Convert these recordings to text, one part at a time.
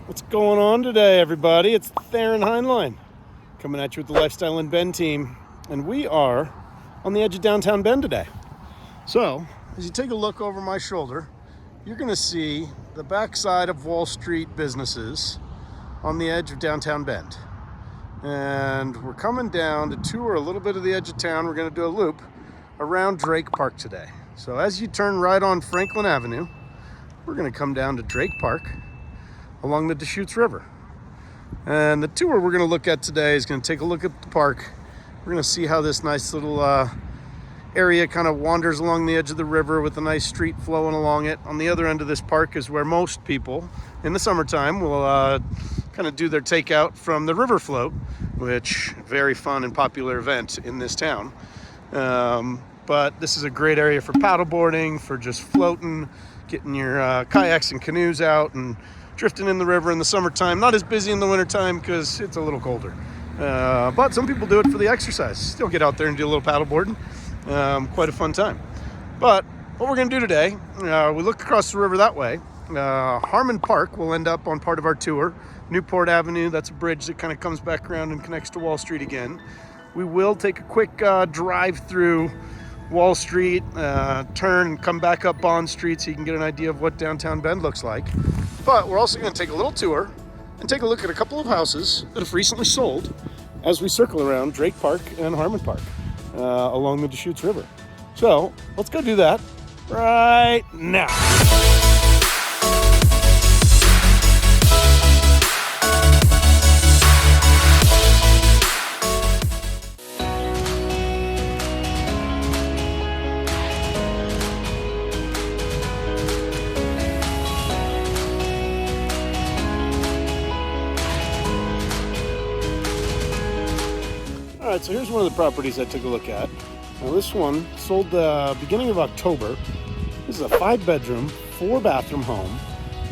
What's going on today, everybody? It's Theron Heinlein coming at you with the Lifestyle in Bend team, and we are on the edge of downtown Bend today. So, as you take a look over my shoulder, you're going to see the backside of Wall Street businesses on the edge of downtown Bend. And we're coming down to tour a little bit of the edge of town. We're going to do a loop around Drake Park today. So as you turn right on Franklin Avenue, we're going to come down to Drake Park along the Deschutes River. And the tour we're going to look at today is going to take a look at the park. We're going to see how this nice little area kind of wanders along the edge of the river with a nice street flowing along it. On the other end of this park is where most people in the summertime will kind of do their takeout from the river float, which very fun and popular event in this town. But this is a great area for paddleboarding, for just floating, getting your kayaks and canoes out and drifting in the river in the summertime. Not as busy in the wintertime because it's a little colder. But some people do it for the exercise. Still get out there and do a little paddleboarding. Quite a fun time. But what we're going to do today, we look across the river that way. Harmon Park will end up on part of our tour. Newport Avenue, that's a bridge that kind of comes back around and connects to Wall Street again. We will take a quick drive through Wall Street, turn and come back up Bond Street so you can get an idea of what downtown Bend looks like. But we're also going to take a little tour and take a look at a couple of houses that have recently sold as we circle around Drake Park and Harmon Park along the Deschutes River. So let's go do that right now. All right, so here's one of the properties I took a look at. Now this one sold the beginning of October. This is a 5-bedroom, 4-bathroom home.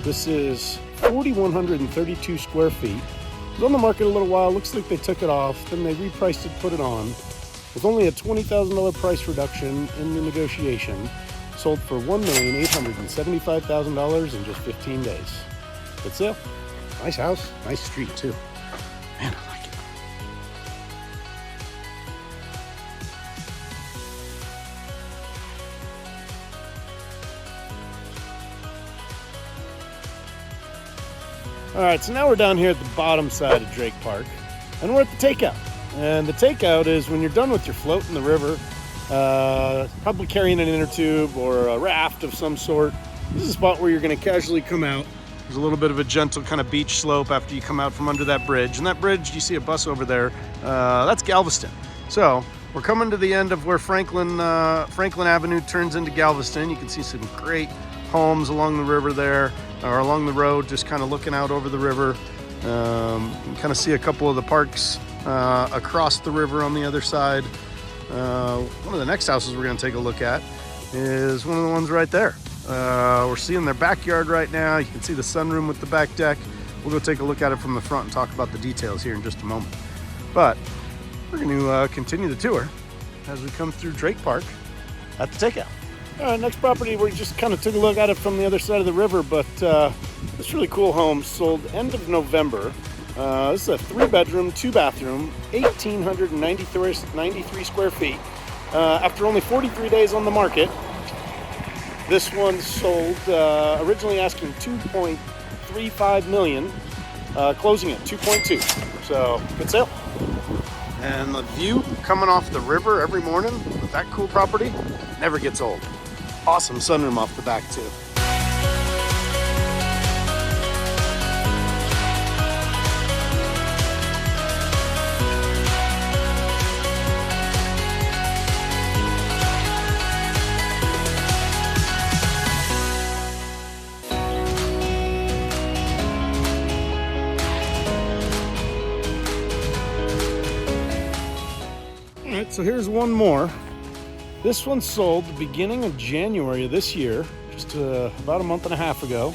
This is 4,132 square feet. It was on the market a little while. Looks like they took it off. Then they repriced it, put it on. With only a $20,000 price reduction in the negotiation. Sold for $1,875,000 in just 15 days. Good sale. Nice house, nice street too. Man, I like it. All right, so now we're down here at the bottom side of Drake Park, and we're at the takeout. And the takeout is when you're done with your float in the river, probably carrying an inner tube or a raft of some sort. This is a spot where you're going to casually come out. There's a little bit of a gentle kind of beach slope after you come out from under that bridge. And that bridge, you see a bus over there, that's Galveston. So we're coming to the end of where Franklin Avenue turns into Galveston. You can see some great homes along the river there, or along the road, just kind of looking out over the river. You can kind of see a couple of the parks across the river on the other side. One of the next houses we're going to take a look at is one of the ones right there. We're seeing their backyard right now. You can see the sunroom with the back deck. We'll go take a look at it from the front and talk about the details here in just a moment. But we're going to continue the tour as we come through Drake Park at the takeout. All right, next property, we just kind of took a look at it from the other side of the river, but this really cool home sold end of November. This is a 3-bedroom, 2-bathroom, 1,893 square feet. After only 43 days on the market, this one sold originally asking $2.35 million, closing at $2.2. So good sale. And the view coming off the river every morning with that cool property never gets old. Awesome sunroom off the back too. All right, so here's one more. This one sold the beginning of January of this year, just about a month and a half ago.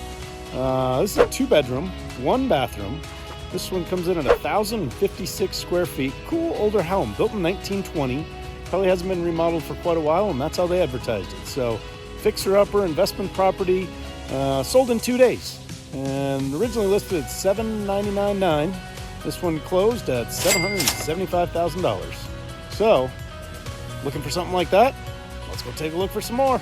This is a 2-bedroom, 1-bathroom. This one comes in at 1,056 square feet. Cool older home, built in 1920. Probably hasn't been remodeled for quite a while, and that's how they advertised it. So, fixer-upper investment property, sold in 2 days. and originally listed at $799,900. This one closed at $775,000. So, looking for something like that? Let's go take a look for some more.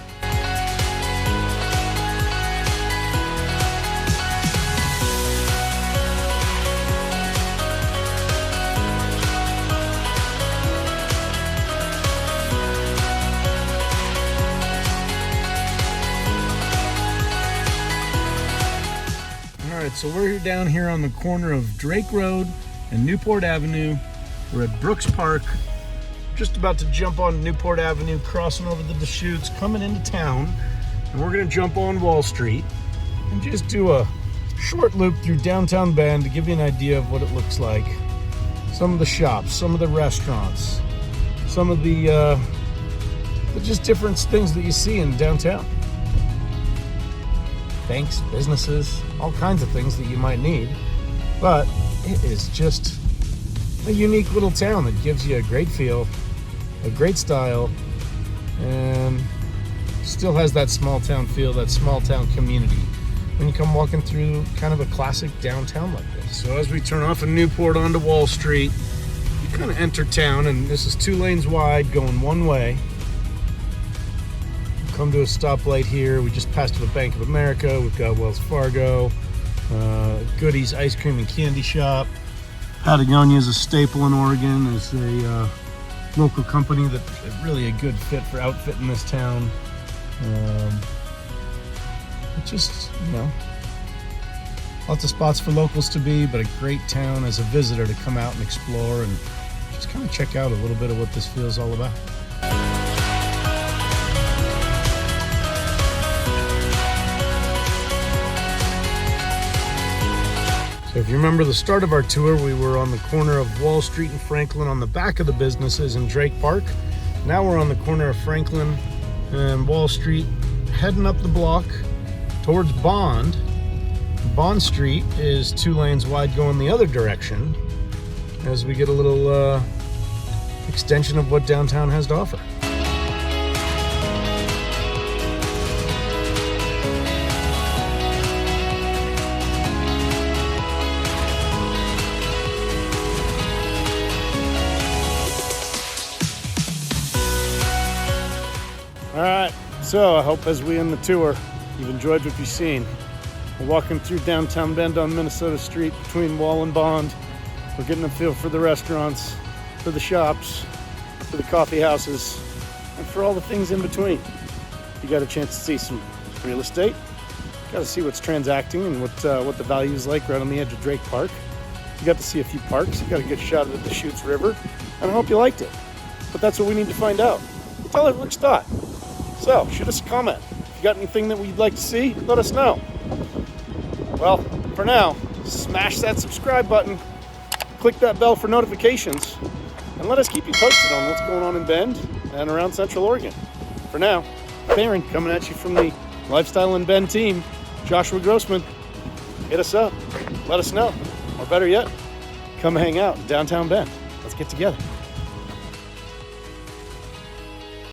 Alright, so we're down here on the corner of Drake Road and Newport Avenue. We're at Brooks Park, just about to jump on Newport Avenue, crossing over the Deschutes, coming into town, and we're going to jump on Wall Street and just do a short loop through downtown Bend to give you an idea of what it looks like. Some of the shops, some of the restaurants, some of the just different things that you see in downtown. Banks, businesses, all kinds of things that you might need, but it is just a unique little town that gives you a great feel, a great style, and still has that small town feel, that small town community when you come walking through kind of a classic downtown like this. So as we turn off of Newport onto Wall Street, you kind of enter town, and this is 2 lanes wide going one way. Come to a stoplight here. We just passed the Bank of America. We've got Wells Fargo, Goodies Ice Cream and Candy Shop. Patagonia is a staple in Oregon. It's a local company that's really a good fit for outfitting this town. It's just, lots of spots for locals to be, but a great town as a visitor to come out and explore and just kind of check out a little bit of what this feels all about. So if you remember the start of our tour, we were on the corner of Wall Street and Franklin on the back of the businesses in Drake Park. Now we're on the corner of Franklin and Wall Street, heading up the block towards Bond. Bond Street is 2 lanes wide going the other direction as we get a little extension of what downtown has to offer. Alright, so I hope as we end the tour, you've enjoyed what you've seen. We're walking through downtown Bend on Minnesota Street between Wall and Bond. We're getting a feel for the restaurants, for the shops, for the coffee houses, and for all the things in between. You got a chance to see some real estate. Got to see what's transacting and what the value is like right on the edge of Drake Park. You got to see a few parks. You got a good shot of the Deschutes River. And I hope you liked it. But that's what we need to find out. Tell us what you thought. So, shoot us a comment. If you got anything that we'd like to see, let us know. Well, for now, smash that subscribe button, click that bell for notifications, and let us keep you posted on what's going on in Bend and around Central Oregon. For now, Theron coming at you from the Lifestyle in Bend team, Joshua Grossman. Hit us up, let us know, or better yet, come hang out in downtown Bend. Let's get together.